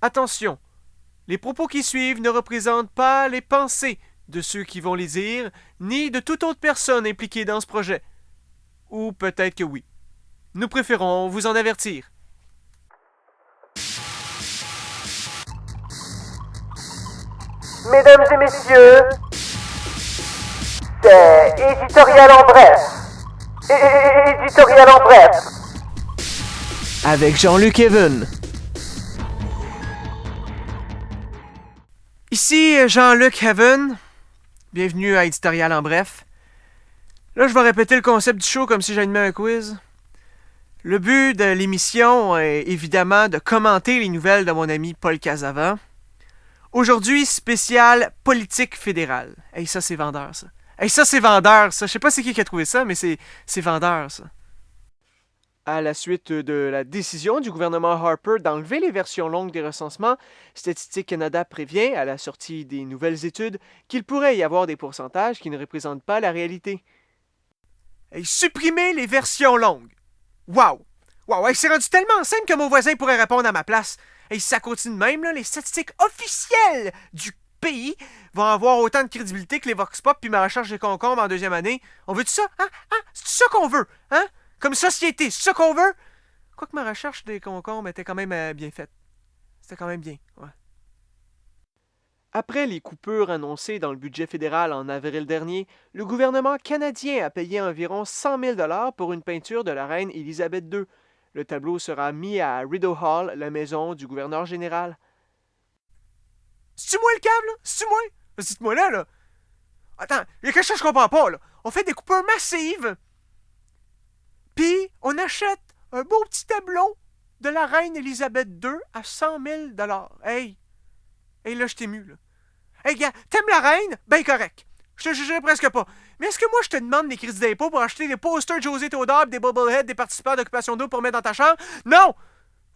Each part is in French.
Attention, les propos qui suivent ne représentent pas les pensées de ceux qui vont les dire, ni de toute autre personne impliquée dans ce projet. Ou peut-être que oui. Nous préférons vous en avertir. Mesdames et messieurs, c'est Éditorial en bref. Éditorial en bref. Avec Jean-Luc Even. Ici Jean-Luc Even. Bienvenue à Éditorial en bref. Là, je vais répéter le concept du show comme si j'animais un quiz. Le but de l'émission est évidemment de commenter les nouvelles de mon ami Paul Casavant. Aujourd'hui, spécial politique fédérale. Hey, ça c'est vendeur, ça. Hey, ça c'est vendeur, ça. Je sais pas c'est qui a trouvé ça, mais c'est vendeur, ça. À la suite de la décision du gouvernement Harper d'enlever les versions longues des recensements, Statistique Canada prévient, à la sortie des nouvelles études, qu'il pourrait y avoir des pourcentages qui ne représentent pas la réalité. Hey, supprimer les versions longues! Wow! Wow! Hey, c'est rendu tellement simple que mon voisin pourrait répondre à ma place. Et si ça continue de même, là, les statistiques officielles du pays vont avoir autant de crédibilité que les Vox Pop puis ma recherche des concombres en deuxième année. On veut-tu ça? Hein? C'est ça qu'on veut? Hein? Comme société, c'est ça qu'on veut? Quoique ma recherche des concombres était quand même bien faite. C'était quand même bien, ouais. Après les coupures annoncées dans le budget fédéral en avril dernier, le gouvernement canadien a payé environ 100 000 $ pour une peinture de la reine Élisabeth II. Le tableau sera mis à Rideau Hall, la maison du gouverneur général. C'est-tu moi le câble, là? C'est-tu moi? Dites-moi là. Attends, il y a quelque chose que je comprends pas, là. On fait des coupures massives, puis on achète un beau petit tableau de la reine Élisabeth II à 100 000 $. Hey! Hey, là, je t'ai ému, là. Hey, gars, t'aimes la reine? Ben correct. Je te jugerai presque pas. Mais est-ce que moi, je te demande des crédits d'impôt pour acheter des posters de José Théodore et des bobbleheads des participants d'Occupation Double pour mettre dans ta chambre? Non!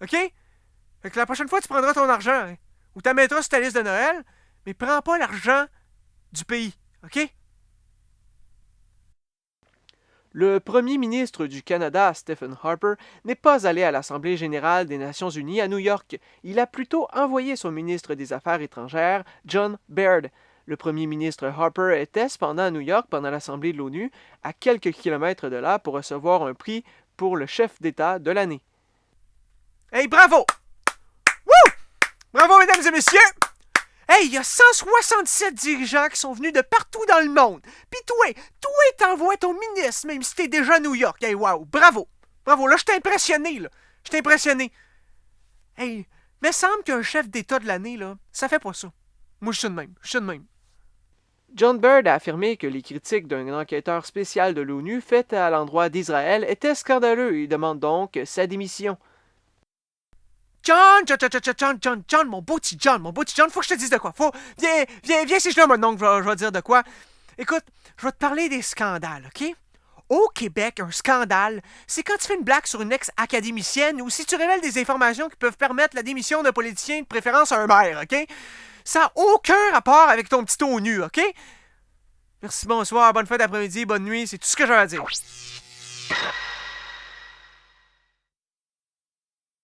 OK? Fait que la prochaine fois, tu prendras ton argent, hein, ou tu mettras sur ta liste de Noël, mais prends pas l'argent du pays. OK? Le premier ministre du Canada, Stephen Harper, n'est pas allé à l'Assemblée générale des Nations unies à New York. Il a plutôt envoyé son ministre des Affaires étrangères, John Baird. Le premier ministre Harper était cependant à New York pendant l'Assemblée de l'ONU, à quelques kilomètres de là, pour recevoir un prix pour le chef d'État de l'année. Hey, bravo! Wouh! Bravo, mesdames et messieurs! Hey, il y a 167 dirigeants qui sont venus de partout dans le monde. Puis toi, t'envoies ton ministre, même si t'es déjà à New York. Hey, wow, bravo! Bravo, là, je t'ai impressionné, là. Je t'ai impressionné. Hey, mais semble qu'un chef d'État de l'année, là, ça fait pas ça. Moi, je suis de même. John Baird a affirmé que les critiques d'un enquêteur spécial de l'ONU faites à l'endroit d'Israël étaient scandaleux et demande donc sa démission. John, mon beau petit John, faut que je te dise de quoi. Viens, si je là maintenant que je vais dire de quoi. Écoute, je vais te parler des scandales, OK? Au Québec, un scandale, c'est quand tu fais une blague sur une ex-académicienne ou si tu révèles des informations qui peuvent permettre la démission d'un politicien, de préférence un maire, OK? Ça n'a aucun rapport avec ton petit ONU, OK? Merci, bonsoir, bonne fin d'après-midi, bonne nuit, c'est tout ce que j'ai à dire.